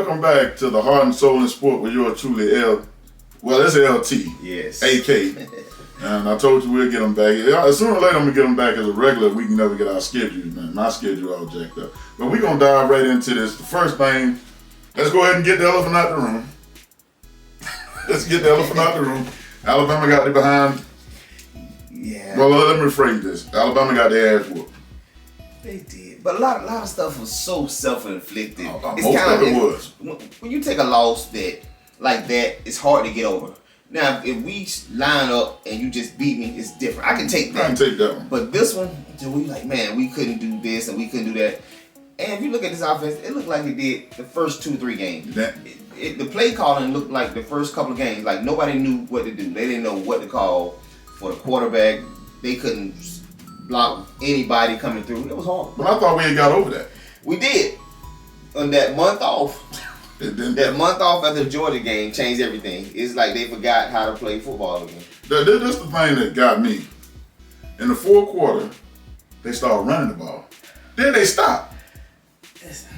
Welcome back to the Heart and Soul in Sport with yours truly, it's LT. Yes. AK. And I told you we'll get them back. Sooner or later I'm going to get them back as a regular. We can never get our schedules, man. My schedule all jacked up. But we're going to dive right into this. The first thing, let's go ahead and get the elephant out the room. Let's get the elephant out the room. Alabama got it behind. Yeah. Well, let me rephrase this. Alabama got their ass whooped. They did. But a lot of stuff was so self-inflicted. Most of it was. When you take a loss like that, it's hard to get over. Now, if we line up and you just beat me, it's different. I can take that. I can take that one. But this one, we like, man, we couldn't do this and we couldn't do that. And if you look at this offense, it looked like it did the first 2-3 games. The play calling looked like the first couple of games. Like nobody knew what to do. They didn't know what to call for the quarterback. They couldn't block anybody coming through. It was hard. But I thought we had got over that. We did. On that month off. That month off after the Georgia game changed everything. It's like they forgot how to play football again. That's the thing that got me. In the fourth quarter, they started running the ball. Then they stopped.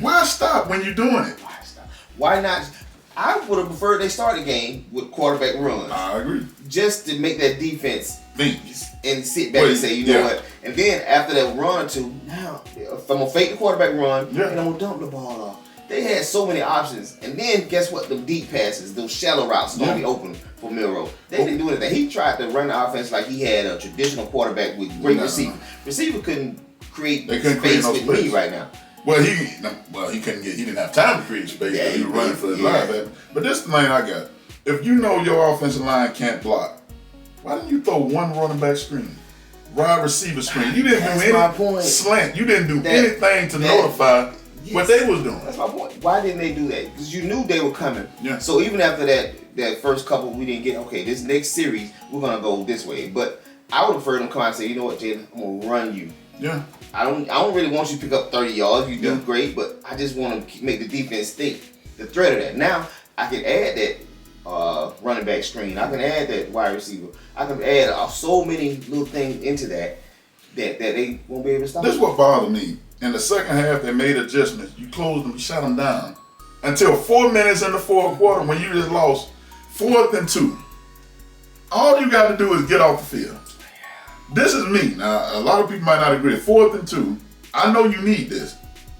Why stop when you're doing it? Why stop? Why not? I would have preferred they start the game with quarterback runs. I agree. Just to make that defense think and sit back and say, you know what? And then after that run or two, now if I'm gonna fake the quarterback run and I'm gonna dump the ball off. They had so many options, and then guess what? The deep passes, those shallow routes, gonna be open for Milroe. They didn't do anything. He tried to run the offense like he had a traditional quarterback with great receiver. Receiver couldn't create space with me right now. Well, he couldn't get. He didn't have time to create space. Yeah, he was running for his life. But this is the thing I got. If you know your offensive line can't block, why didn't you throw one running back screen, wide receiver screen? You didn't do any slant. You didn't do anything to notify what they was doing. That's my point. Why didn't they do that? Because you knew they were coming. Yeah. So even after that first couple, we didn't get, okay, this next series, we're going to go this way. But I would prefer them come out and say, you know what, Jalen, I'm going to run you. Yeah. I don't really want you to pick up 30 yards. You do great, but I just want to make the defense think the threat of that. Now, I can add that running back screen. I can add that wide receiver. I can add so many little things into that they won't be able to stop. This is what bothered me. In the second half, they made adjustments. You closed them, you shut them down. Until 4 minutes in the fourth quarter, when you just lost 4th and 2. All you got to do is get off the field. This is me. Now, a lot of people might not agree. 4th and 2. I know you need this.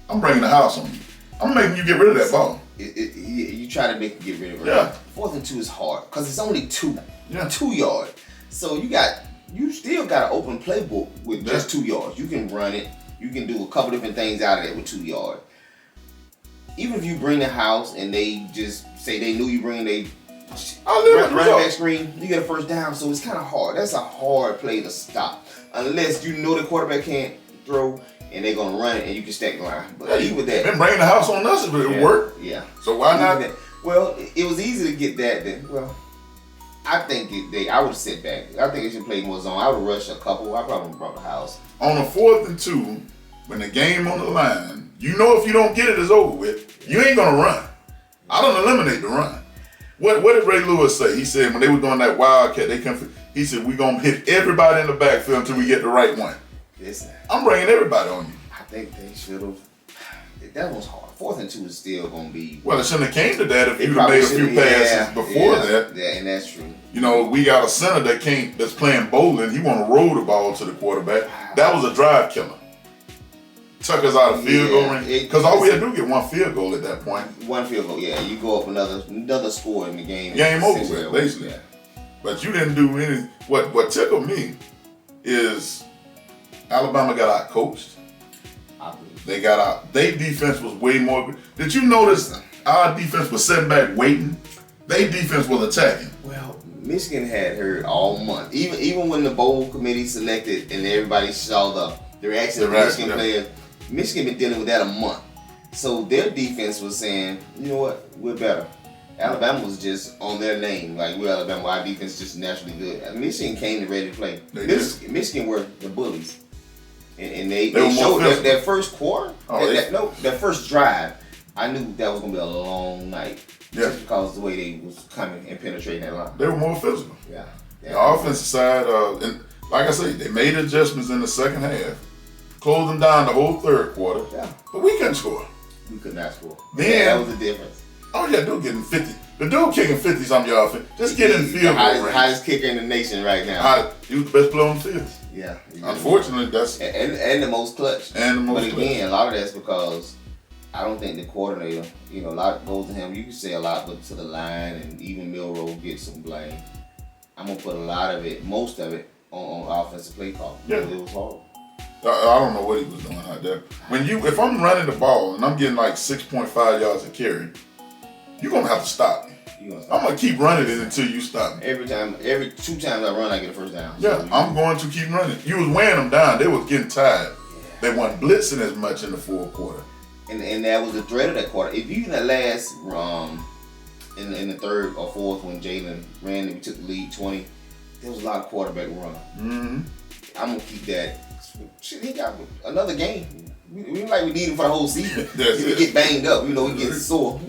I'm bringing the house on you. I'm making you get rid of that ball. You try to make them get rid of it. Yeah. 4th and 2 is hard because it's only 2. Yeah. 2 yards. So you still got an open playbook with just 2 yards. You can run it. You can do a couple different things out of it with 2 yards. Even if you bring the house and they just say they knew you bring running back screen, you get a first down. So it's kind of hard. That's a hard play to stop. Unless you know the quarterback can't throw and they're going to run it and you can stack the line. But even with that. Been bringing the house on us if it worked. Yeah. So why not? Well, it was easy to get that then. Well, I think I would have sit back. I think they should play more zone. I would have rushed a couple. I probably would have brought the house. On a 4th and 2, when the game on the line, you know if you don't get it, it's over with. You ain't gonna run. I don't eliminate the run. What did Ray Lewis say? He said when they were doing that wildcat, he said we're gonna hit everybody in the backfield until we get the right one. Listen, I'm bringing everybody on you. I think they should have. That was hard. 4th and 2 is still gonna be. Well, it shouldn't have came to that if you'd have made a few passes before that. Yeah, and that's true. You know, we got a center that's playing bowling. He want to roll the ball to the quarterback. That was a drive killer. Took us out of field goal range. Because all we had to do was get one field goal at that point. One field goal, yeah. You go up another score in the game. Game over with, basically. Yeah. But you didn't do any. What tickled me is Alabama got out coached. They got out. Their defense was way more. Did you notice our defense was sitting back waiting? Their defense was attacking. Well, Michigan had heard all month. Even when the bowl committee selected and everybody saw the reaction of the Michigan players, Michigan been dealing with that a month. So their defense was saying, you know what, we're better. Alabama was just on their name, like we're Alabama. Our defense is just naturally good. Michigan came ready to play. Michigan were the bullies. And they showed that first quarter, that first drive, I knew that was going to be a long night. Yeah. Just because of the way they was coming and penetrating that line. They were more physical. Yeah. The offensive side, and like I say, they made adjustments in the second half, closed them down the whole third quarter. Yeah. But we couldn't score. We could not score. Then that was the difference. Oh yeah, dude getting 50. The dude kicking 50-something yards. Just get in field goal range. Highest kicker in the nation right now. He was the best player on the field. Yeah. Unfortunately, that's and the most clutch. And the most But again, a lot of that's because I don't think the coordinator, a lot goes to him. You can say a lot, but to the line and even Milroe gets some blame. I'm gonna put a lot of it, most of it, on offensive play call. Yeah. It was horrible. I don't know what he was doing out there. If I'm running the ball and I'm getting like 6.5 yards a carry, you're gonna have to stop me. I'm gonna keep running it until you stop me. Every 2 times I run, I get a first down. Yeah, so I'm going to keep running. You was wearing them down. They was getting tired. Yeah. They weren't blitzing as much in the fourth quarter. And that was the threat of that quarter. If you in that last in the third or fourth when Jalen ran and we took the lead 20, there was a lot of quarterback run. Mm-hmm. I'm gonna keep that. Shit, he got another game. We need him for the whole season. If we get banged up, we get sore.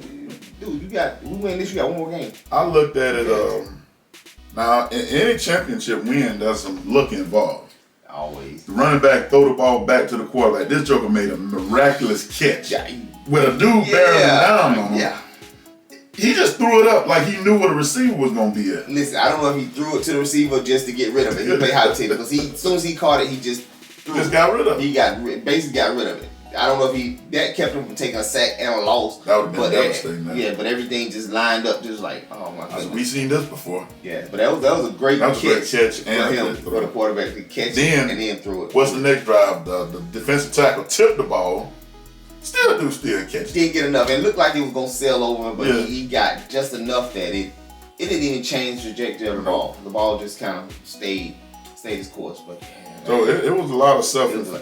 Dude, we win this, you got one more game. I looked at it, now in any championship win, there's some luck involved. Always. The running back throw the ball back to the quarterback. This joker made a miraculous catch. Yeah. With a dude bearing him down on him. Yeah. He just threw it up like he knew where the receiver was going to be at. Listen, I don't know if he threw it to the receiver just to get rid of it. He played hot table because as soon as he caught it, he just got rid of it. He basically got rid of it. I don't know if that kept him from taking a sack and a loss. That would have been devastating, man. Yeah, but everything just lined up, just like, oh my goodness. We seen this before. Yeah, but that was a great catch and for him, for the quarterback to catch and then throw it. What's the next drive? The defensive tackle tipped the ball. Still catch. Didn't get enough. It looked like he was gonna sail over, but he got just enough that it didn't even change the trajectory of the ball. The ball just kind of stayed its course. But so it was a lot of stuff. Even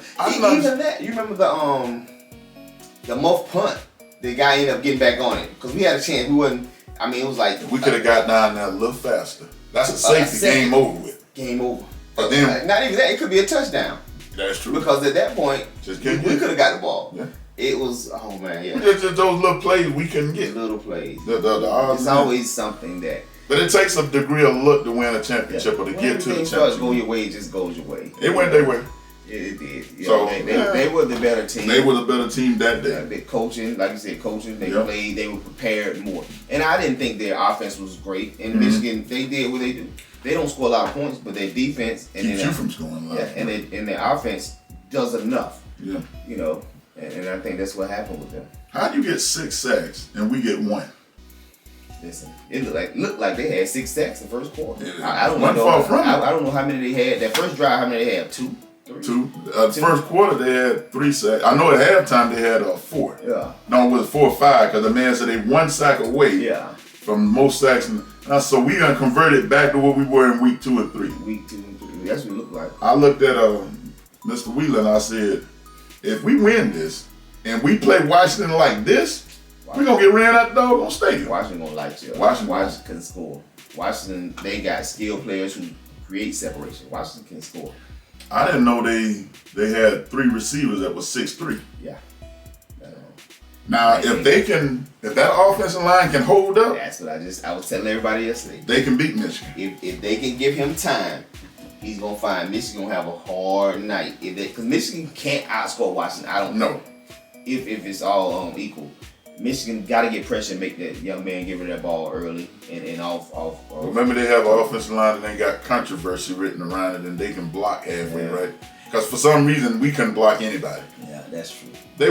that, you remember the muff punt? The guy ended up getting back on it because we had a chance. We wasn't. I mean, it was like we could have got down there a little faster. That's a safety. Game over with. Game over. But then not even that. It could be a touchdown. That's true. Because at that point, we could have got the ball. Yeah. It was, oh man, yeah. Just those little plays we couldn't get. Little plays. It's always something that. But it takes a degree of luck to win a championship or to get to the championship. Go your way, it just goes your way. It went their way. It did. Yeah, so they were the better team. They were the better team that day. They coaching, like you said, They played. They were prepared more. And I didn't think their offense was great. In Michigan, they did what they do. They don't score a lot of points, but their defense and keeps you from scoring a lot. Yeah, and their offense does enough. Yeah. And I think that's what happened with them. How do you get 6 sacks and we get 1? Listen, it looked like they had 6 sacks in the first quarter. Yeah. I don't know. I don't know how many they had. That first drive, how many they had? 2, 3. 2. First quarter they had 3 sacks. I know at halftime they had 4. Yeah. No, it was 4 or 5 because the man said they 1 sack away. Yeah. From most sacks. So we done converted back to what we were in week 2 and 3. Week 2 and 3. That's what it looked like. I looked at Mr. Wheeler and I said, if we win this and we play Washington like this, we're going to get ran out the doggone stadium. Washington going to light you up. Washington can score. Washington, they got skilled players who create separation. Washington can score. I didn't know they had 3 receivers that was 6'3". Yeah. Now, if that offensive line can hold up. That's what I was telling everybody yesterday. They can beat Michigan. If they can give him time, he's going to find Michigan going to have a hard night. Because Michigan can't outscore Washington. I don't know. If it's all equal. Michigan got to get pressure and make that young man give her that ball early and off. Remember, they have an offensive line and they got controversy written around it and they can block halfway, right? Because for some reason, we couldn't block anybody. Yeah, that's true. But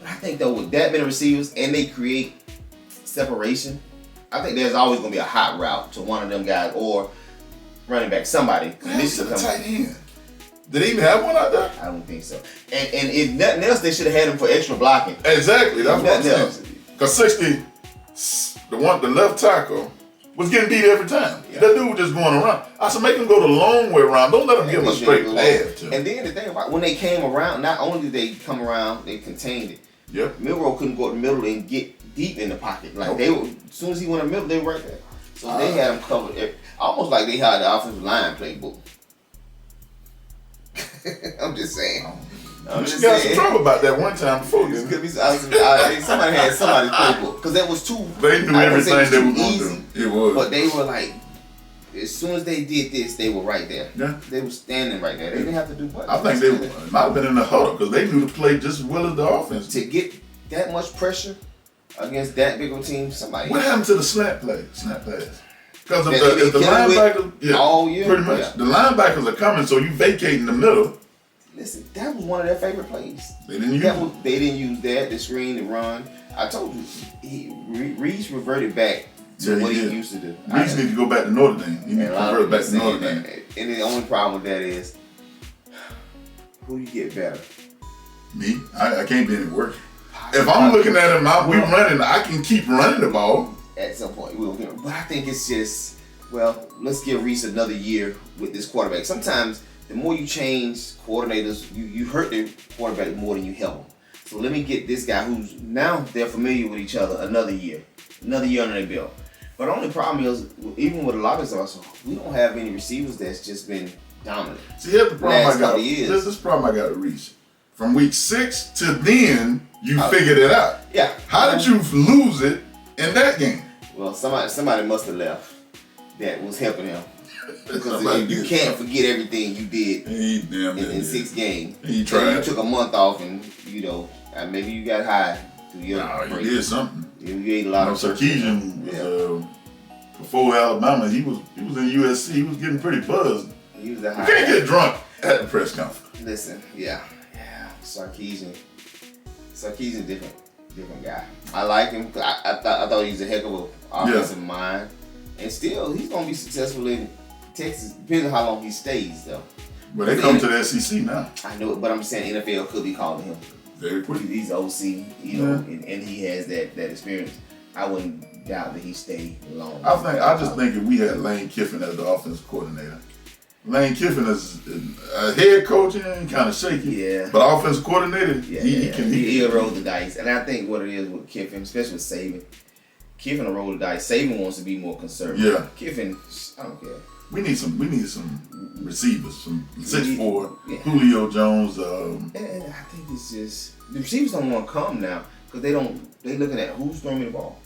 I think, though, with that many receivers and they create separation, I think there's always going to be a hot route to one of them guys or running back, somebody. Michigan tight end. Did they even have one out there? I don't think so. And if nothing else, they should have had him for extra blocking. Exactly. That's what I'm saying. Because 60, the left tackle, was getting beat every time. Yeah. That dude was just going around. I said, make him go the long way around. Don't let him give him a straight path. And then the thing about when they came around, not only did they come around, they contained it. Yep. Milroe couldn't go to the middle and get deep in the pocket. Like they were, as soon as he went in the middle, they were right there. So they had him covered. Almost like they had the offensive line playbook. I'm just saying. You got some trouble about that one time before. Somebody had somebody's playbook because that was too. They knew everything they were going to do. It was. But they were like, as soon as they did this, they were right there. Yeah. They were standing right there. They didn't have to do much. I think they might have been in the huddle because they knew to play just as well as the offense. To get that much pressure against that big of a team, somebody. What happened to the snap pass? Because if the linebackers, all year, pretty much, the linebackers are coming, so you vacate in the middle. Listen, that was one of their favorite plays. They didn't use it. They didn't use that, the screen, the run. I told you, Reese reverted back to what he used to do. Reese need to go back to Notre Dame. He need to revert back to Notre Dame. And the only problem with that is, who you get better? Me? I can't be any worse. If I'm looking at him, we running, I can keep running the ball. At some point, we'll get him. But I think it's just, well, let's give Reese another year with this quarterback. Sometimes, the more you change coordinators, you hurt the quarterback more than you help him. So let me get this guy who's now they're familiar with each other another year under their belt. But the only problem is, even with a lot of us, we don't have any receivers that's just been dominant. See, here's the problem I got. This problem I got to reach. From week 6 to then, you figured it out. Yeah. How did you lose it in that game? Well, somebody must have left that was helping him. Because you can't forget everything you did in 6 games. He tried. You took a month off, and maybe you got high through your break. He did something. You ate a lot of Sarkisian was before Alabama. He was in USC. He was getting pretty buzzed. He was a high. You can't get drunk at the press conference. Listen, Sarkisian, different guy. I like him. I thought he was a heck of an offensive mind, and still he's gonna be successful in Texas. Depends on how long he stays, though. But they come to the SEC now. I know it, but I'm saying NFL could be calling him very quickly. He's OC, and he has that experience. I wouldn't doubt that he stay long. I just think if we had Lane Kiffin as the offensive coordinator. Lane Kiffin is a head coach and kind of shaky. Yeah. But offensive coordinator, he'll roll the dice. And I think what it is with Kiffin, especially with Saban, Kiffin will roll the dice. Saban wants to be more conservative. Yeah. Kiffin, I don't care. We need some receivers, some 6'4", Julio Jones. And I think it's just the receivers don't want to come now because they looking at who's throwing me the ball.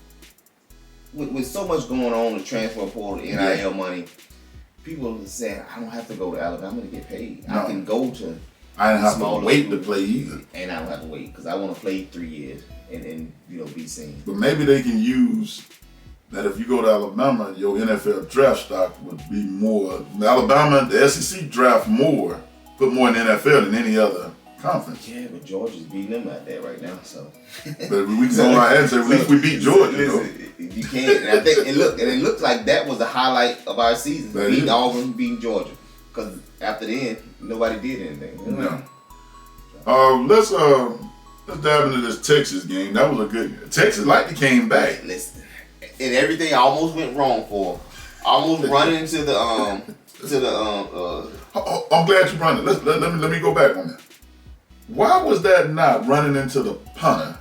With so much going on, the transfer portal, NIL money. People are saying, I don't have to go to Alabama to get paid. No. I can go to. I don't have to wait to play either. And I don't have to wait because I want to play 3 years and be seen. But maybe they can use that if you go to Alabama, your NFL draft stock would be more. Alabama, the SEC draft more, put more in the NFL than any other conference. Yeah, but Georgia's beating them out there right now, so. But we can go out and say, at least we beat Georgia, You can't. And I think it looked like that was the highlight of our season. Beating Auburn, beating Georgia. Because after the end, nobody did anything. No. Let's dive into this Texas game. That was a good. Texas came back. Listen, and everything almost went wrong for them. Almost running into the I'm glad you brought it. Let me go back on that. Why was that not running into the punter?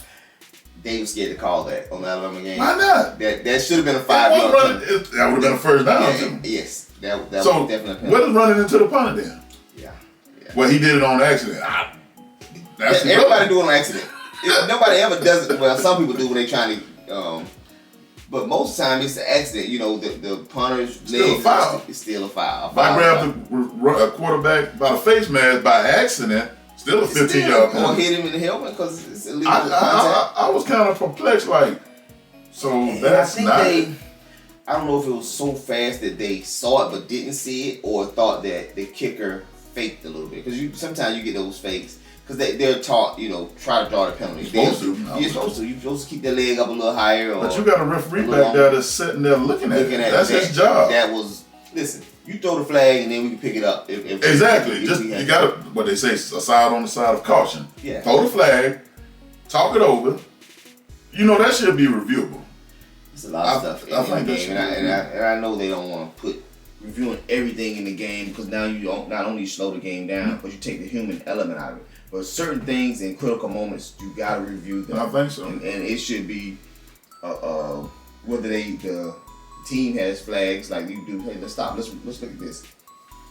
They were scared to call that on the Alabama game. Why not? That should have been a 5-yard. That would have been a first down. Yes, that was definitely a penalty. What is running into the punter then? Yeah. Well, he did it on accident. Everybody do it on accident. Nobody ever does it. Well, some people do when they trying to. But most of the time it's an accident. The punter's leg is still a foul. If I grabbed a quarterback by the face mask by accident, still a 15-yard penalty. Or hit him in the helmet because it's illegal contact. I was kind of perplexed, that's not. I don't know if it was so fast that they saw it but didn't see it, or thought that the kicker faked a little bit. Because sometimes you get those fakes because they're taught, try to draw the penalty. You're supposed to. You're supposed to keep their leg up a little higher. But you got a referee back there that's sitting there looking at it. That's his job. Listen, you throw the flag and then we can pick it up. Exactly. You got to, what they say, a side on the side of caution. Yeah. Throw the flag, talk it over. That should be reviewable. It's a lot of stuff in the game, and I know they don't want to put reviewing everything in the game because now you don't not only slow the game down, but you take the human element out of it. But certain things in critical moments, you got to review them. I think so. And it should be whether the team has flags like you do. Hey, let's stop. Let's look at this.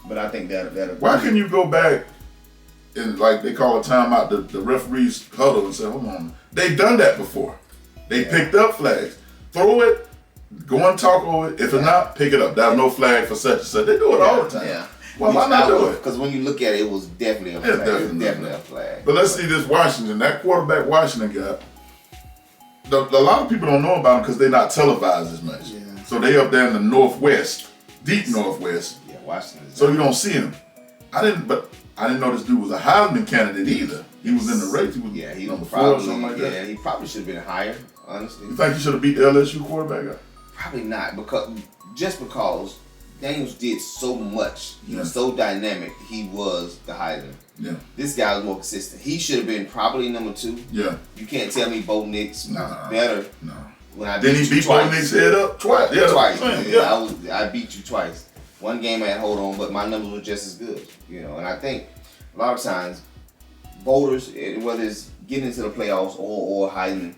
But I think that. Why can you go back and they call a timeout? The referees huddle and say, "Hold on." They've done that before. They picked up flags. Throw it. Go and talk over it. If it's not, pick it up. There's no flag for such and such. They do it all the time. Yeah. Well, why not do it? Because when you look at it, it was definitely a flag. Definitely a flag. But let's see this Washington. That quarterback Washington got. a lot of people don't know about them because they're not televised as much. Yeah. So they up there in the northwest, deep northwest. Yeah, Washington. So you don't see them. I didn't know this dude was a Heisman candidate either. He was in the race. He was number 4 or something like that. Yeah, he probably should have been higher, honestly. You think he should have beat the LSU quarterback up? Probably not, because Daniels did so much. He was so dynamic. He was the Heisman. Yeah. This guy was more consistent. He should have been probably number 2. Yeah. You can't tell me Bo Nix was better. No. When Didn't he beat Bo Nix head up twice? Yeah, twice. Yeah. I beat you twice. One game I had hold on, but my numbers were just as good. And I think a lot of times voters, whether it's getting into the playoffs or Heisman,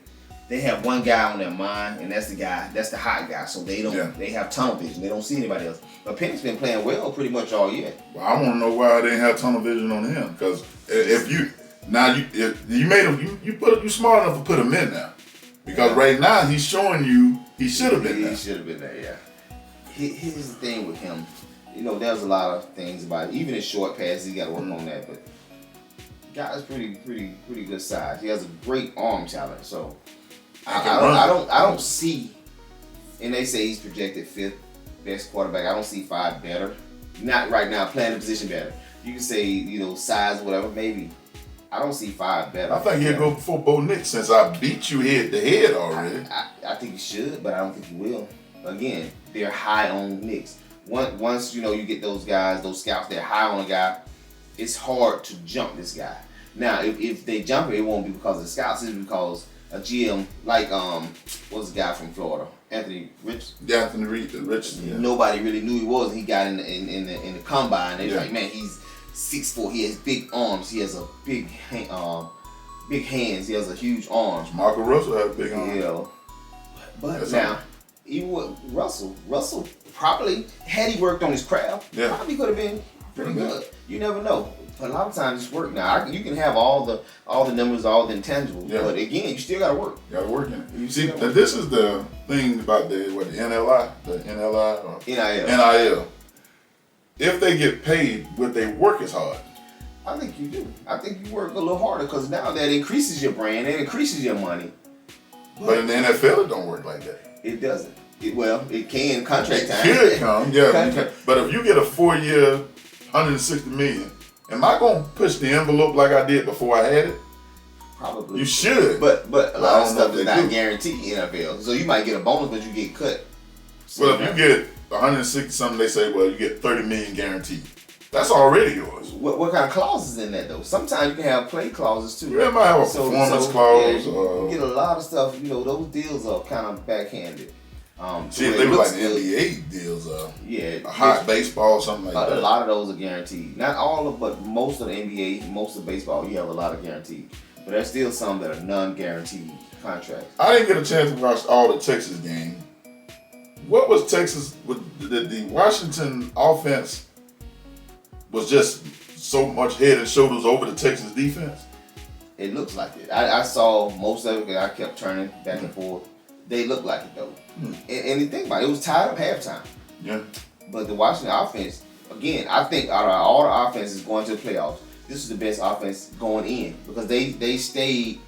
they have one guy on their mind, and that's the hot guy. So they have tunnel vision. They don't see anybody else. But Penny's been playing well pretty much all year. Well, I want to know why they didn't have tunnel vision on him. Because if you made him, you smart enough to put him in now. Because right now he's showing you he should have been there. He should have been there. Yeah. Here's the thing with him. There's a lot of things about it. Even his short passes, he got to work on that. But the guy's pretty good size. He has a great arm talent. So I don't see. And they say he's projected 5th best quarterback. I don't see 5 better. Not right now. Playing the position better. You can say size, whatever. Maybe. I don't see 5 better. I think he'll go before Bo Nix since I beat you head to head already. I think he should, but I don't think he will. Again, they're high on Nix. Once you get those guys, those scouts, they're high on a guy. It's hard to jump this guy. Now, if they jump it won't be because of the scouts. It's because a GM like what's the guy from Florida, Anthony Rich. Yeah, Anthony Richardson. Yeah. Nobody really knew he was. He got in the combine. They're like, man, he's 6'4". He has big arms. He has a big hands. He has a huge arms. Marco Russell has big arms. Yeah. But now, even with Russell probably, had he worked on his craft, probably could have been pretty good. You never know. But a lot of times it's work. Now you can have all the numbers, all the intangibles, but again, you still got to work. You got to work in it. You see, this is the thing about the NLI or NIL. If they get paid, would they work as hard? I think you do. I think you work a little harder because now that increases your brand, it increases your money. But in the NFL, it don't work like that. It doesn't. It can contract time. It could come, yeah. But if you get a 4-year, $160 million, am I gonna push the envelope like I did before I had it? Probably. You should. But a lot of stuff is not guaranteed in NFL. So you might get a bonus, but you get cut. So if you get 160 something, they say, well, you get $30 million guaranteed. That's already yours. What kind of clauses in that though? Sometimes you can have play clauses too. Yeah, it might have a performance clause. You get a lot of stuff. Those deals are kind of backhanded. See, they were like the NBA deals. A hot baseball, something like that. A lot of those are guaranteed. Not all of, but most of the NBA, most of baseball, you have a lot of guaranteed. But there's still some that are non-guaranteed contracts. I didn't get a chance to watch all the Texas game. What was Texas? The Washington offense was just so much head and shoulders over the Texas defense? It looks like it. I saw most of it because I kept turning back and forth. They look like it though. And the thing about it was tied up halftime. Yeah. But the Washington offense, again, I think out of all the offenses going to the playoffs, this is the best offense going in because they stayed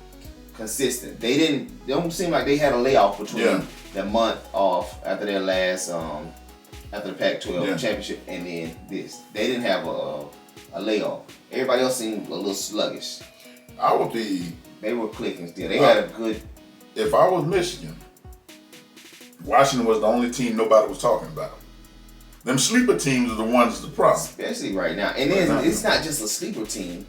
consistent. They don't seem like they had a layoff between the month off after their last after the Pac-12 championship and then this. They didn't have a layoff. Everybody else seemed a little sluggish. They were clicking still. They had a good. If I was Michigan, Washington was the only team nobody was talking about. Them sleeper teams are the ones that's the problem. Especially right now. And then it's not just a sleeper team.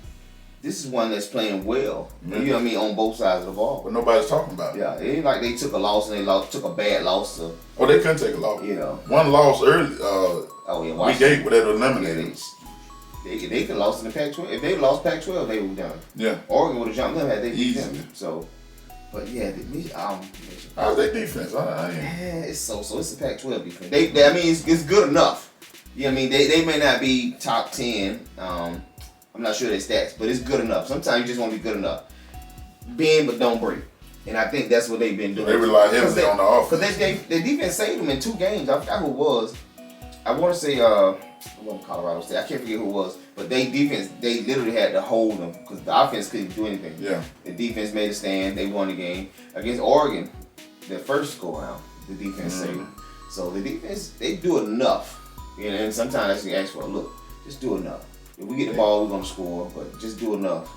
This is one that's playing well. You know what I mean? On both sides of the ball. But nobody's talking about it. Yeah, it ain't like they took a loss and took a bad loss. Oh, they couldn't take a loss. One loss early. Week 8, where they were eliminated. They could have lost in the Pac-12. If they lost Pac-12, they would have done. Yeah. Oregon would have jumped them had they beat them. Easily. So, but yeah, how's their defense? It's it's a Pac-12 defense. I mean, it's good enough. You know what I mean? They may not be top 10. I'm not sure their stats, but it's good enough. Sometimes you just want to be good enough. Bend but don't break. And I think that's what they've been doing. They rely heavily on the offense. Because their defense saved them in 2 games. I forgot who it was. I want to say it wasn't Colorado State. I can't forget who it was. But they literally had to hold them because the offense couldn't do anything. Yeah. The defense made a stand. They won the game against Oregon. Their first go round, the defense saved. So the defense, they do enough. And sometimes they ask for a look. Just do enough. If we get the ball, we're gonna score. But just do enough.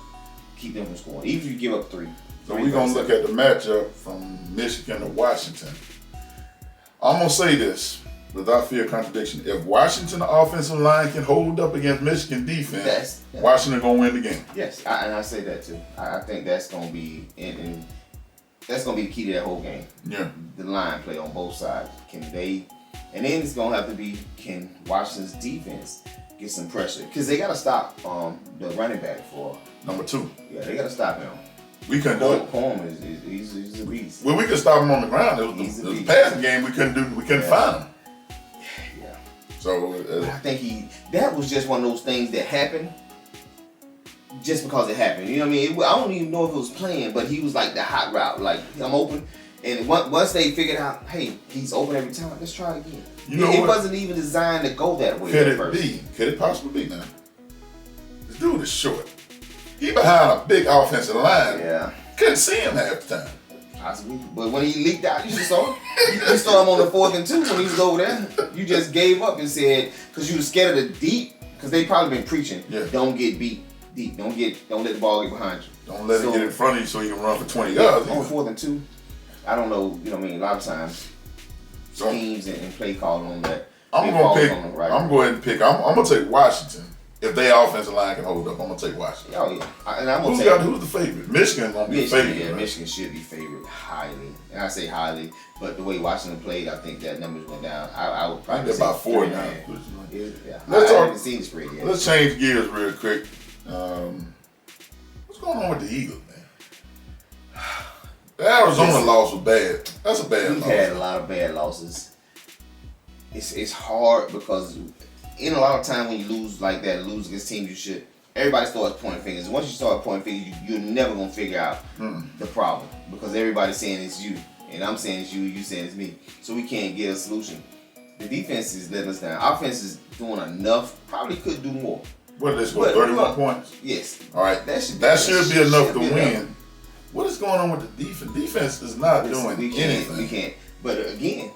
Keep them from scoring. Even if you give up 3. So we're gonna look at the matchup from Michigan to Washington. I'm gonna say this without fear of contradiction. If Washington offensive line can hold up against Michigan defense, Washington gonna win the game. Yes, and I say that too. I think that's gonna be that's gonna be the key to that whole game. Yeah. The line play on both sides. Can they? And then it's gonna have to be, can Washington's defense get some pressure? Because they gotta stop the running back for number 2. Yeah, they gotta stop him. We couldn't do it. Coleman he's a beast. Well, we could stop him on the ground. It was the passing game. We couldn't find him. Yeah. So I think that was just one of those things that happened just because it happened. You know what I mean? I don't even know if it was planned, but he was like the hot route. Like, I'm open. And once they figured out, hey, he's open every time, let's try it again. It wasn't even designed to go that way at first. Could it possibly be now? This dude is short. He behind a big offensive line. Yeah. Couldn't see him half the time. Possibly. But when he leaked out, you just saw him. You saw him on the 4th and 2 when he was over there. You just gave up and said, because you were scared of the deep, because they probably been preaching, don't get beat deep. Don't let the ball get behind you. Don't let it get in front of you so you can run for 20 yards. On 4th and 2, I don't know, you know what I mean, a lot of times, schemes and play calling on that. I'm going to go ahead and pick. I'm going to take Washington. If their offensive line can hold up, I'm going to take Washington. Oh, yeah. And I'm gonna take who's the favorite? Michigan's going to be the favorite. Yeah, right? Michigan should be favored highly. And I say highly, but the way Washington played, I think that numbers went down. I would probably say about 4 now. Yeah. Let's I haven't seen the spread yet. Let's change gears real quick. What's going on with the Eagles, man? The Arizona loss was bad. That's a bad loss. We've had a lot of bad losses. It's hard because in a lot of time when you lose like that, lose against teams you should, everybody starts pointing fingers. Once you start pointing fingers, you're never going to figure out the problem because everybody's saying it's you. And I'm saying it's you, you saying it's me. So we can't get a solution. The defense is letting us down. Offense is doing enough. Probably could do more. What did they score? 31 points? Yes. All right. That should be enough to win. What is going on with the defense? Defense is not doing anything. We can't. But again,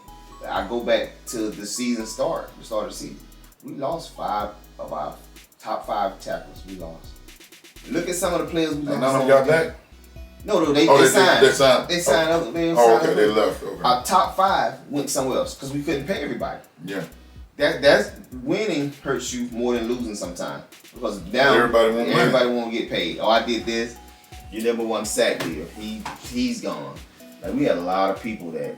I go back to the season start, the start of the season. We lost 5 of our top 5 tackles. We lost. Look at some of the players we lost. And none of them got back? No, they signed. They signed. They signed up. They left. Okay. Our top 5 went somewhere else because we couldn't pay everybody. Yeah. That's winning hurts you more than losing sometimes because now everybody won't get paid. Oh, I did this. Your number 1 sack leader, he's gone. Like we had a lot of people that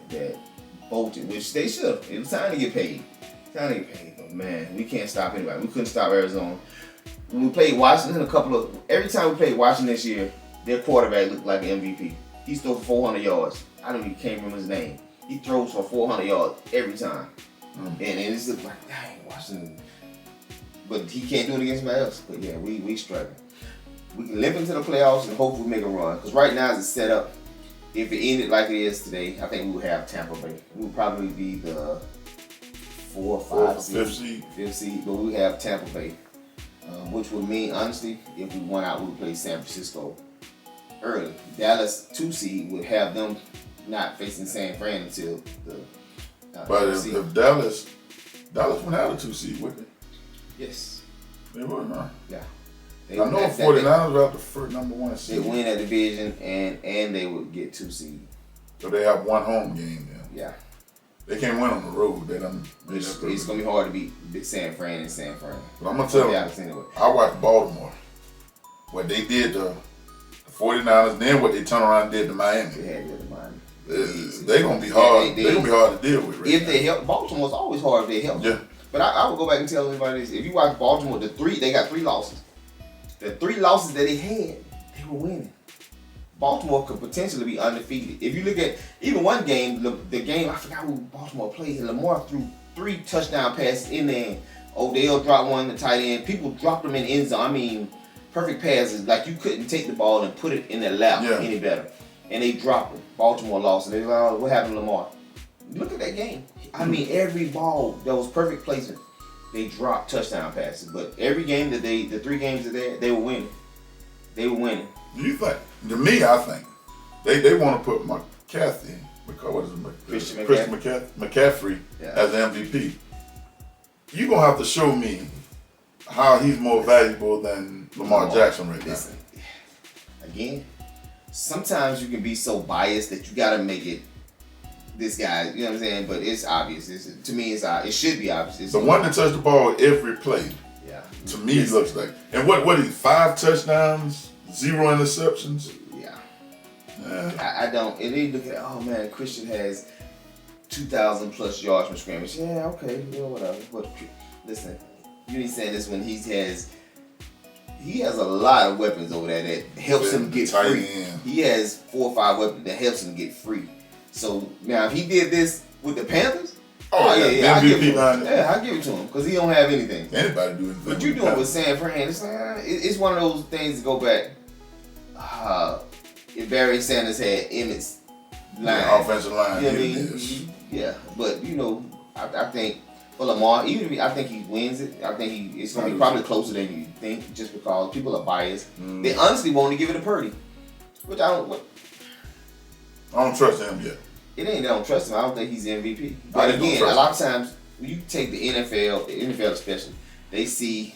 bolted, which they should. It was time to get paid. But man, we can't stop anybody. We couldn't stop Arizona. When we played Washington, every time we played Washington this year, their quarterback looked like an MVP. He threw for 400 yards. I can't remember his name. He throws for 400 yards every time. And it's just like, dang, Washington. But he can't do it against anybody else. But yeah, we struggling. We can limp into the playoffs and hopefully make a run. Because right now as it's set up, if it ended like it is today, I think we would have Tampa Bay. We would probably be the 4 or 5 seed. 5th seed. But we have Tampa Bay. Which would mean, honestly, if we won out, we would play San Francisco early. Dallas 2 seed would have them not facing San Fran until the but if Dallas went out of 2 seed, wouldn't they? Yes. They would, huh? Yeah. I know 49ers were out the first number 1 seed. They win that division and they would get 2 seed. So they have 1 home game then. Yeah. They can't win on the road. It's gonna be hard to beat San Fran and San Fran. But I'm gonna tell you, anyway. I watched Baltimore. What they did to the 49ers, then what they turned around and did to Miami. They had to Miami. They're gonna be hard. They're gonna be hard to deal with. If they help, Baltimore's always hard if they help. Yeah. But I would go back and tell everybody this: if you watch Baltimore, they got 3 losses. The 3 losses that they had, they were winning. Baltimore could potentially be undefeated. If you look at even one game, the game, I forgot who Baltimore played, and Lamar threw 3 touchdown passes in there. Odell dropped one, the tight end. People dropped them in the end zone. I mean, perfect passes. Like you couldn't take the ball and put it in their lap any better. And they dropped it. Baltimore lost. And they were like, oh, what happened to Lamar? Look at that game. I mean, every ball that was perfect placement. they dropped touchdown passes. But every game that the 3 games that they were winning. They were winning. Do you think? To me, I think they want to put McCaffrey, what is it? Christian McCaffrey as the MVP. You're gonna have to show me how he's more valuable than Lamar Jackson right now. Again, sometimes you can be so biased that you gotta make it this guy. You know what I'm saying? But it's obvious. To me, it should be obvious. The one that touched the ball every play. Yeah. To me, he looks like. And what is 5 touchdowns, 0 interceptions? Yeah. I don't. And then you look at, oh man, Christian has 2,000 plus yards from scrimmage. Yeah, okay, whatever. But listen, you need saying this when he has a lot of weapons over there that helps him get free. He has 4 or 5 weapons that helps him get free. So now if he did this with the Panthers, yeah, I give it to him because he don't have anything. Anybody do anything? What you doing with San Fran? It's one of those things to go back. If Barry Sanders had Emmett's line, offensive line, you know what I mean? Yeah, but I think for Lamar, even if I think he wins it, I think it's going to be probably closer than you think, just because people are biased. They honestly want to give it to Purdy, which I don't trust him yet. It ain't that I don't trust him. I don't think he's the MVP. But again, a lot of times when you take the NFL especially, they see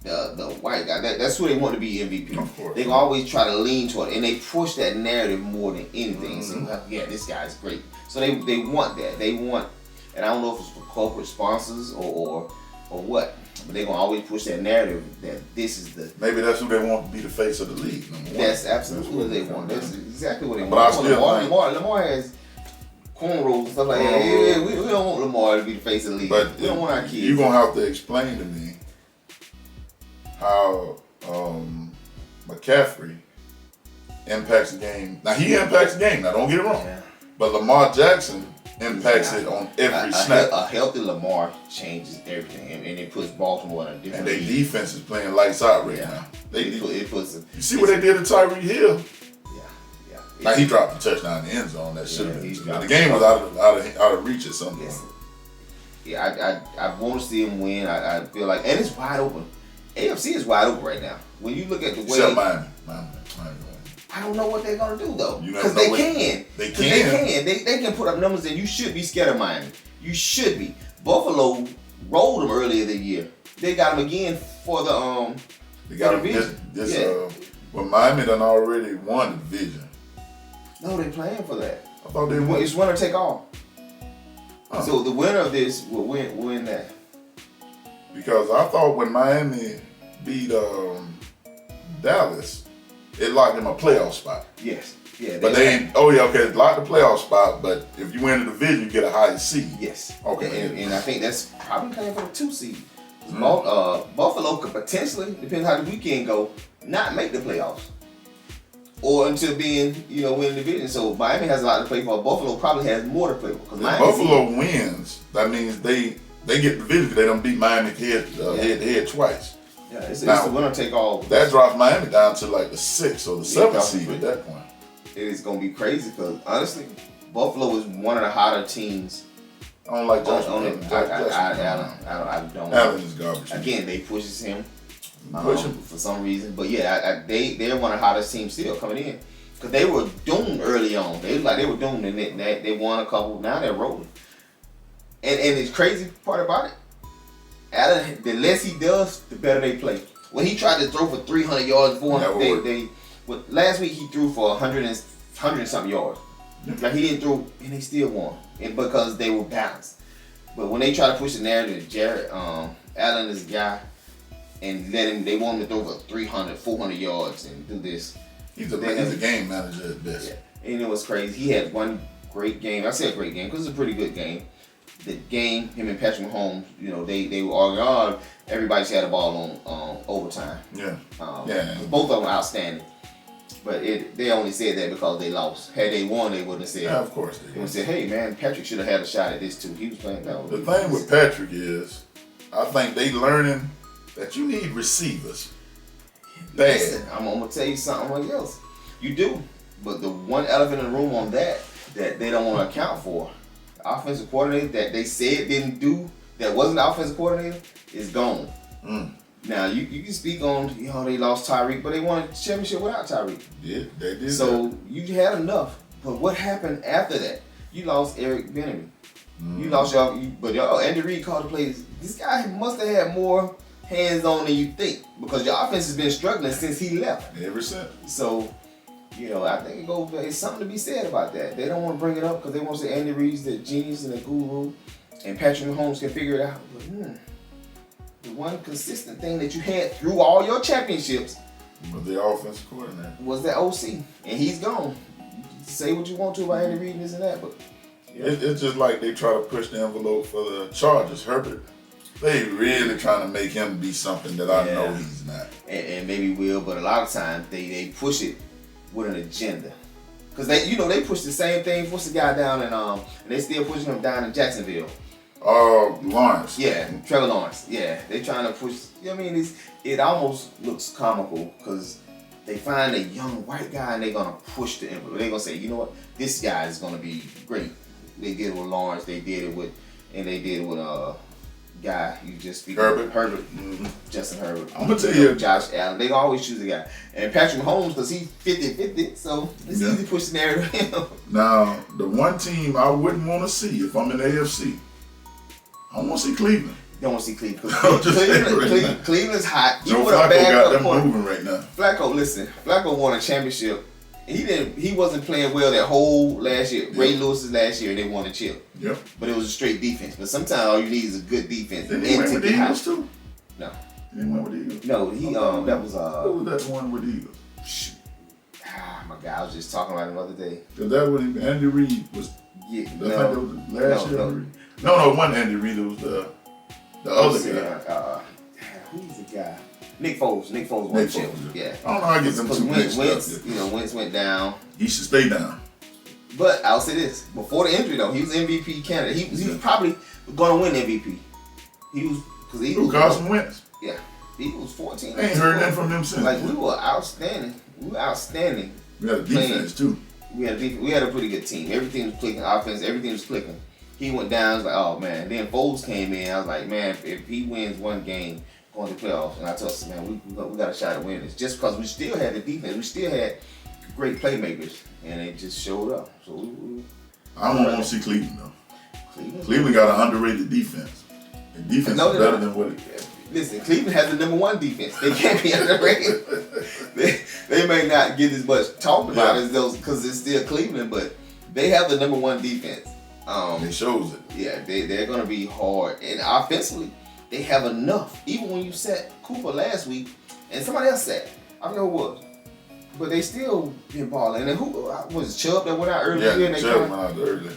the white guy. That's who they want to be MVP. Of course. They can always try to lean toward it, and they push that narrative more than anything. So yeah, this guy's great. So they want that. They want, and I don't know if it's for corporate sponsors or what, but they're gonna always push that narrative that this is the. Maybe that's who they want to be the face of the league. That's absolutely what they want. That's exactly what they want. But I still Lamar has cornrows and stuff like that. Yeah, we don't want Lamar to be the face of the league. But we don't want our kids. You're gonna have to explain to me how McCaffrey impacts the game. Now he impacts the game. Now don't get it wrong. Yeah. But Lamar Jackson impacts it on every snap. A healthy Lamar changes everything, and it puts Baltimore in a different. And their defense is playing lights out right now. It puts. You see what they did to Tyreek Hill? Yeah. Now he dropped the touchdown in the end zone. That should have been. The game was out of reach at some point. Yeah, I want to see him win. I feel like, and it's wide open. AFC is wide open right now. When you look at the way. Except Miami. I don't know what they're gonna do though, because they can. They can. They can put up numbers, and you should be scared of Miami. You should be. Buffalo rolled them earlier this year. They got them again for the They got them well, Miami done already won the division. No, they're playing for that. I thought they won. It's winner take all. So the winner of this will win that. Because I thought when Miami beat Dallas, it locked them a playoff spot. Yes. Yeah. But they ain't. Oh yeah, okay. It locked the playoff spot, but if you win the division, you get a higher seed. Yes. Okay. And I think that's probably playing for the 2 seed. Buffalo could potentially, depending how the weekend go, not make the playoffs, or until being win the division. So Miami has a lot to play for. Buffalo probably has more to play for. Because if Buffalo wins, that means they get the division. They don't beat Miami head to head twice. Yeah, it's the winner take all. That drops Miami down to like the 6th or the 7th seed at that point. It is gonna be crazy because honestly, Buffalo is one of the hotter teams. I don't like Josh. I don't. Allen is garbage. Again, they pushes him for some reason, but they're one of the hottest teams still coming in because they were doomed early on. They were doomed, and they won a couple. Now they're rolling. And the crazy part about it, Allen, the less he does, the better they play. When he tried to throw for 300 yards, 400, last week he threw for 100 and something yards. Like he didn't throw, and they still won, and because they were balanced. But when they try to push the narrative, Jared Allen is the guy, and they want him to throw for 300, 400 yards and do this. He's a game manager at best. Yeah. And it was crazy. He had one great game. I said great game because it's a pretty good game. The game, him and Patrick Mahomes, they were arguing, everybody had the ball on overtime. Yeah. Both of them outstanding. But they only said that because they lost. Had they won, they wouldn't have said. Yeah, of course they would have said, "Hey, man, Patrick should have had a shot at this too. He was playing that." The thing with Patrick is, I think they learning that you need receivers. Bad. Listen, I'm gonna tell you something else. You do, but the one elephant in the room on that they don't want to account for, the offensive coordinator that they said didn't do that wasn't the offensive coordinator is gone. Mm. Now you can speak on they lost Tyreek, but they won a championship without Tyreek. Yeah, they did. So you had enough. But what happened after that? You lost Eric Bieniemy. You lost Andy Reid called the plays. This guy must have had more hands on than you think because your offense has been struggling since he left. Ever since. So, I think it's something to be said about that. They don't want to bring it up because they want to say Andy Reid's the genius and the guru, and Patrick Mahomes can figure it out. But the one consistent thing that you had through all your championships was the offensive coordinator. Was that OC, and he's gone. You can say what you want to about Andy Reid and this and that, but it's just like they try to push the envelope for the Chargers. Herbert, they really trying to make him be something that I know he's not. And maybe will, but a lot of times they push it with an agenda. Because they push the same thing. What's the guy down in and they still pushing him down in Jacksonville. Lawrence. Yeah, Trevor Lawrence. Yeah, they trying to push. It almost looks comical because they find a young white guy and they're gonna push the envelope. They're gonna say, you know what, this guy is gonna be great. They did it with Lawrence. They did it with guy you just speak Herbert. Mm-hmm. Justin Herbert. I'm gonna tell you, Josh Allen. They always choose a guy. And Patrick Mahomes because he's 50-50, so it's easy to push the narrative. Now, the one team I wouldn't want to see if I'm in the AFC, I want to see Cleveland. Don't want to see Cleveland because Cleveland's hot. Joe Flacco got them moving right now. Flacco won a championship. He wasn't playing well that whole last year. Yep. Ray Lewis's last year, they won a chip. Yep. But it was a straight defense. But sometimes all you need is a good defense. Didn't he win with the Eagles too? No. He didn't win with the Eagles? No, that was What was that one with the Eagles? Shoot. My God, I was just talking about him the other day. Because that was Andy Reid was. Yeah. That was last year. No, it wasn't Andy Reid. It was the other guy. Who's the guy? Nick Foles. Nick Foles won chip. Yeah. I don't know how I get them two mixed up. Wentz went down. He should stay down. But I'll say this: before the injury, though, he was MVP candidate. He was probably going to win MVP. He was Carson Wentz. Yeah. He was 14. I ain't heard nothing from him since. Like we were outstanding. We had a defense too. We had a pretty good team. Everything was clicking. Offense, everything was clicking. He went down. I was like, oh man. Then Foles came in. I was like, man, if he wins one game, going to the playoffs, and I told him, man, we got a shot at winning this. Just because we still had the defense, we still had great playmakers, and they just showed up. So I don't want to see Cleveland though. Cleveland got an underrated defense. The defense is better than what it is. Listen, Cleveland has the number one defense. They can't be underrated. they may not get as much talked about as those because it's still Cleveland, but they have the number one defense. It shows it. Yeah, they're going to be hard. And offensively, they have enough. Even when you set Cooper last week, and somebody else sat, I don't know who it was, but they still been balling. And then who was Chubb that went out earlier? Yeah, Chubb went out early.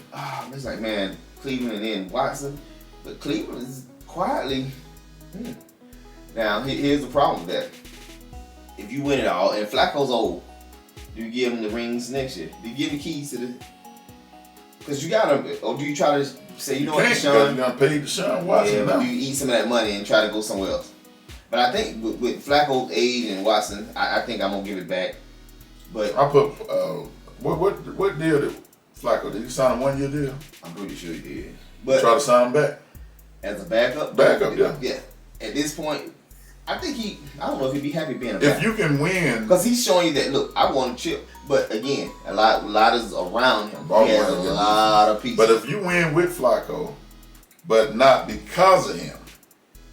It's like, man, Cleveland and then Watson. But Cleveland is quietly. Now, here's the problem with that. If you win it all, and Flacco's old, do you give him the rings next year? Do you give him the keys to the... Because you got to... Or do you try to say, you know what, Deshaun... You got to pay Deshaun Watson now. Do you eat some of that money and try to go somewhere else? But I think with Flacco's age and Watson, I think I'm going to give it back. But... I put... what deal did Flacco... Did he sign a 1-year deal? I'm pretty sure he did. But try to sign him back? As a backup? Backup, yeah. Yeah. At this point... I think I don't know if he'd be happy being a backup. If you can win... Because he's showing you that, look, I want a chip. But again, a lot is around him. He has a lot of pieces. But if you win with Flacco, but not because of him,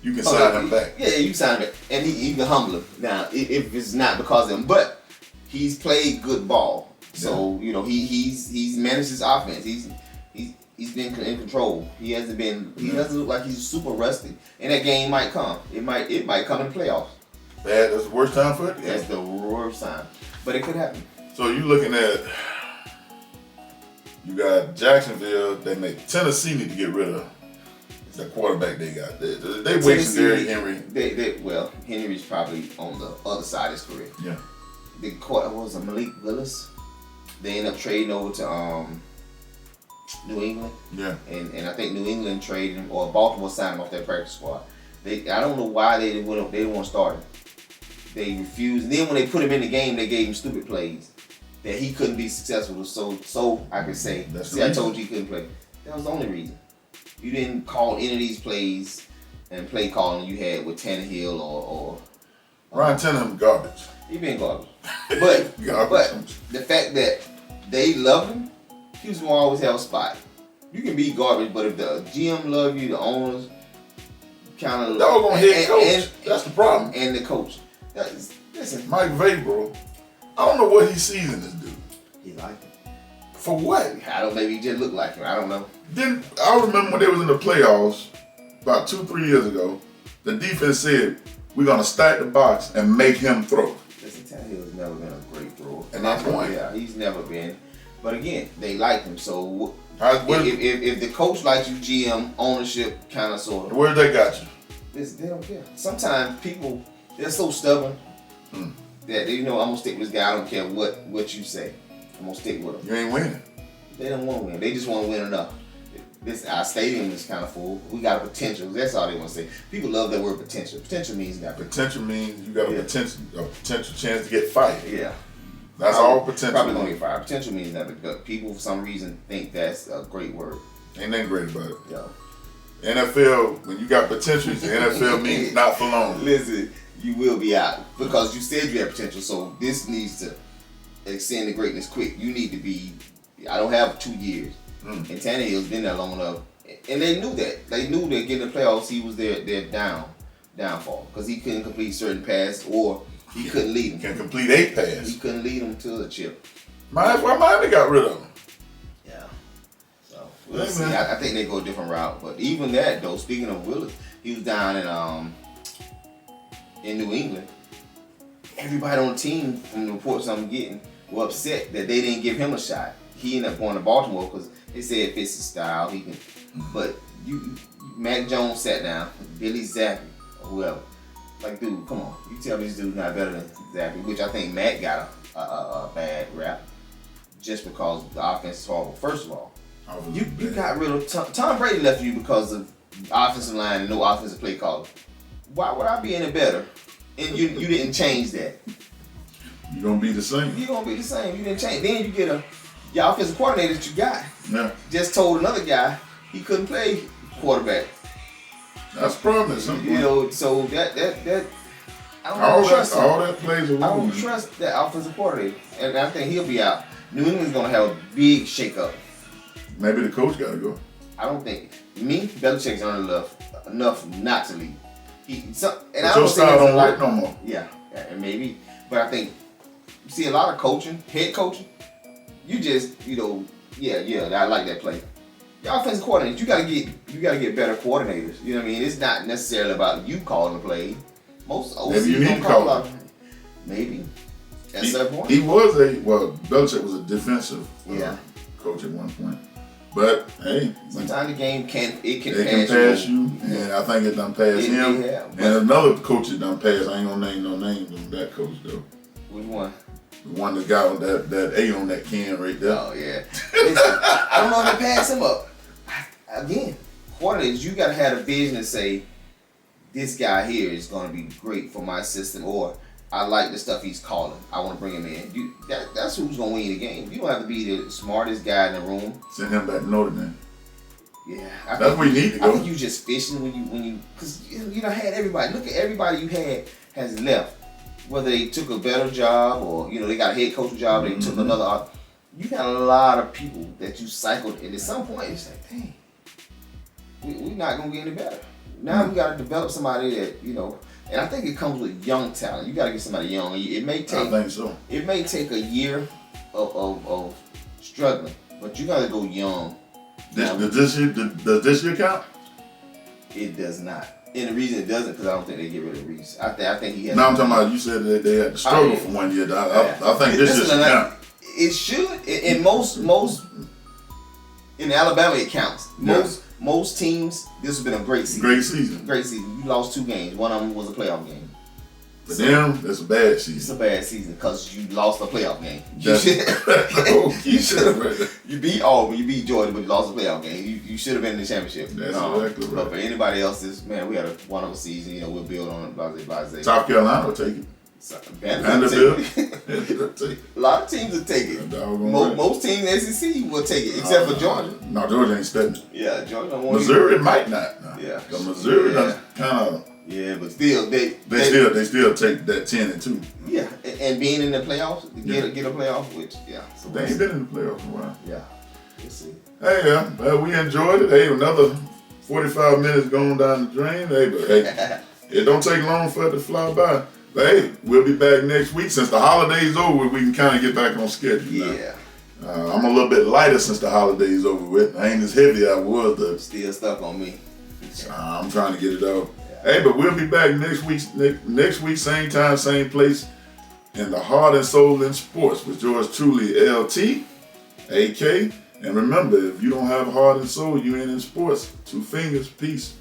you can sign him back. Yeah, you sign him back. And he can humble him. Now, if it's not because of him. But he's played good ball. So, he's managed his offense. He's been in control. He doesn't look like he's super rusty. And that game might come. It might come in the playoffs. That's the worst time for it? That's the worst time. But it could happen. So you're looking at, you got Jacksonville. Tennessee need to get rid of the quarterback they got. They wasted Derrick Henry. Henry's probably on the other side of his career. Yeah. What was it, Malik Willis? They ended up trading over to New England. Yeah. And I think New England traded him, or Baltimore signed him off their practice squad. I don't know why they didn't want to start him. They refused. And then when they put him in the game, they gave him stupid plays that he couldn't be successful. So I could say, I told you he couldn't play. That was the only reason. You didn't call any of these plays and play calling you had with Tannehill or Ryan Tannehill garbage. He been garbage. But the fact that they love him, he's gonna always have a spot. You can be garbage, but if the GM love you, the owners kind of doggone head coach. That's the problem. And the coach. Listen, Mike Vrabel, I don't know what he sees in this dude. He like him. For what? I don't. Maybe he just look like him. I don't know. Then I remember when they was in the playoffs about 2-3 years ago. The defense said we're gonna stack the box and make him throw. Listen, Tannehill's never been a great thrower, and that's why. Yeah, he's never been. But again, they like him. So if the coach likes you, GM ownership kind of sort of. Where they got you? They don't care. Sometimes people they're so stubborn that I'm gonna stick with this guy. I don't care what you say. I'm gonna stick with him. You ain't winning. They don't want to win. They just want to win enough. Our stadium is kind of full. We got a potential. That's all they want to say. People love that word potential. Potential means you got potential means you got a potential chance to get fired. Yeah. That's all potential. Probably gonna get fired. Potential means that because people for some reason think that's a great word. Ain't nothing great about it. Yeah. NFL, when you got potential, the NFL means not for long. Listen, you will be out because you said you have potential. So this needs to extend the greatness quick. You need to be. I don't have 2 years, and Tannehill's been there long enough, and they knew that. They knew that getting the playoffs, he was their downfall because he couldn't complete certain passes or he couldn't lead them. Can't complete 8 passes. He couldn't lead them to the chip. That's why Miami got rid of him. Yeah. So we'll see. I think they go a different route, but even that though. Speaking of Willis, he was down in New England. Everybody on the team, from the reports I'm getting, were upset that they didn't give him a shot. He ended up going to Baltimore because they said it fits his style. He can, but Mac Jones sat down, Billy Zappi, or whoever. Like, dude, come on. You tell me this dude's not better than Zappi, which I think Matt got a bad rap just because the offense is horrible. First of all, you got rid of Tom Brady left you because of offensive line and no offensive play caller. Why would I be any better? And you didn't change that. You're gonna be the same. You're gonna be the same. You didn't change. Then you get your offensive coordinator that you got. Yeah. Just told another guy he couldn't play quarterback. That's a problem. You know, so that I don't trust all that plays a role. I don't trust that offensive coordinator, and I think he'll be out. New England's gonna have a big shakeup. Maybe the coach gotta go. I don't think Belichick's earned enough not to leave. But your style don't work no more. Yeah, and maybe, but I think you see a lot of coaching, head coaching. You just, I like that play. Your offensive coordinator, you gotta get better coordinators. You know what I mean? It's not necessarily about you calling the play. Most OCs don't call out. Maybe. At some point. Belichick was a defensive coach at one point. But hey, sometimes the game can pass you, and I think it done passed him. And another coach that done passed. I ain't gonna name no names on that coach though. Which one? The one that got on that A on that can right there. Oh yeah. Listen, I don't know if they pass him up. Again, coordinators, you gotta have a vision to say, this guy here is gonna be great for my system, or I like the stuff he's calling. I want to bring him in. That's who's gonna win the game. You don't have to be the smartest guy in the room. Send him back to Notre Dame. Yeah, that's where you need to go. I think you just fishing when you because you done had everybody. Look at everybody you had has left. Whether they took a better job or they got a head coach job, they took another. You got a lot of people that you cycled, and at some point it's like, dang, we're not gonna get any better. Now we got to develop somebody that and I think it comes with young talent. You got to get somebody young. It may take. I think so. It may take a year of struggling, but you got to go young. Does this year count? It does not. And the reason it doesn't, because I don't think they get rid of Reese. I think he has. No, I'm talking about you said that they had to struggle for 1 year. I think this should count. It should. In most in Alabama it counts. Most teams, this has been a great season. Great season. You lost 2 games. One of them was a playoff game. But them, that's a bad season. It's a bad season because you lost a playoff game. You beat Auburn, you beat Georgia, but you lost a playoff game. You should have been in the championship. That's exactly right. But for anybody else, we had a wonderful season. We'll build on it. Blah. South Carolina will take it. Vanderbilt. A lot of teams will take it. Most teams in the SEC will take it, except for Georgia. No, Georgia ain't studying. Yeah, Georgia won't. Missouri might not. No. Yeah, because Missouri does kind of. Yeah, but still, they still take that 10-2. Yeah, and being in the playoffs, get a playoff, which So they ain't been in the playoffs in a while. Yeah, we'll see. Hey, we enjoyed it. Hey, another 45 minutes going down the drain. Hey, but hey, it don't take long for it to fly by. But hey, we'll be back next week. Since the holiday's over, we can kind of get back on schedule. Yeah. I'm a little bit lighter since the holiday's over with. I ain't as heavy as I was. Still stuck on me. I'm trying to get it out. Hey, but we'll be back next week, same time, same place, in the Heart and Soul in Sports with yours truly, LT, AK. And remember, if you don't have heart and soul, you ain't in sports. 2 fingers, peace.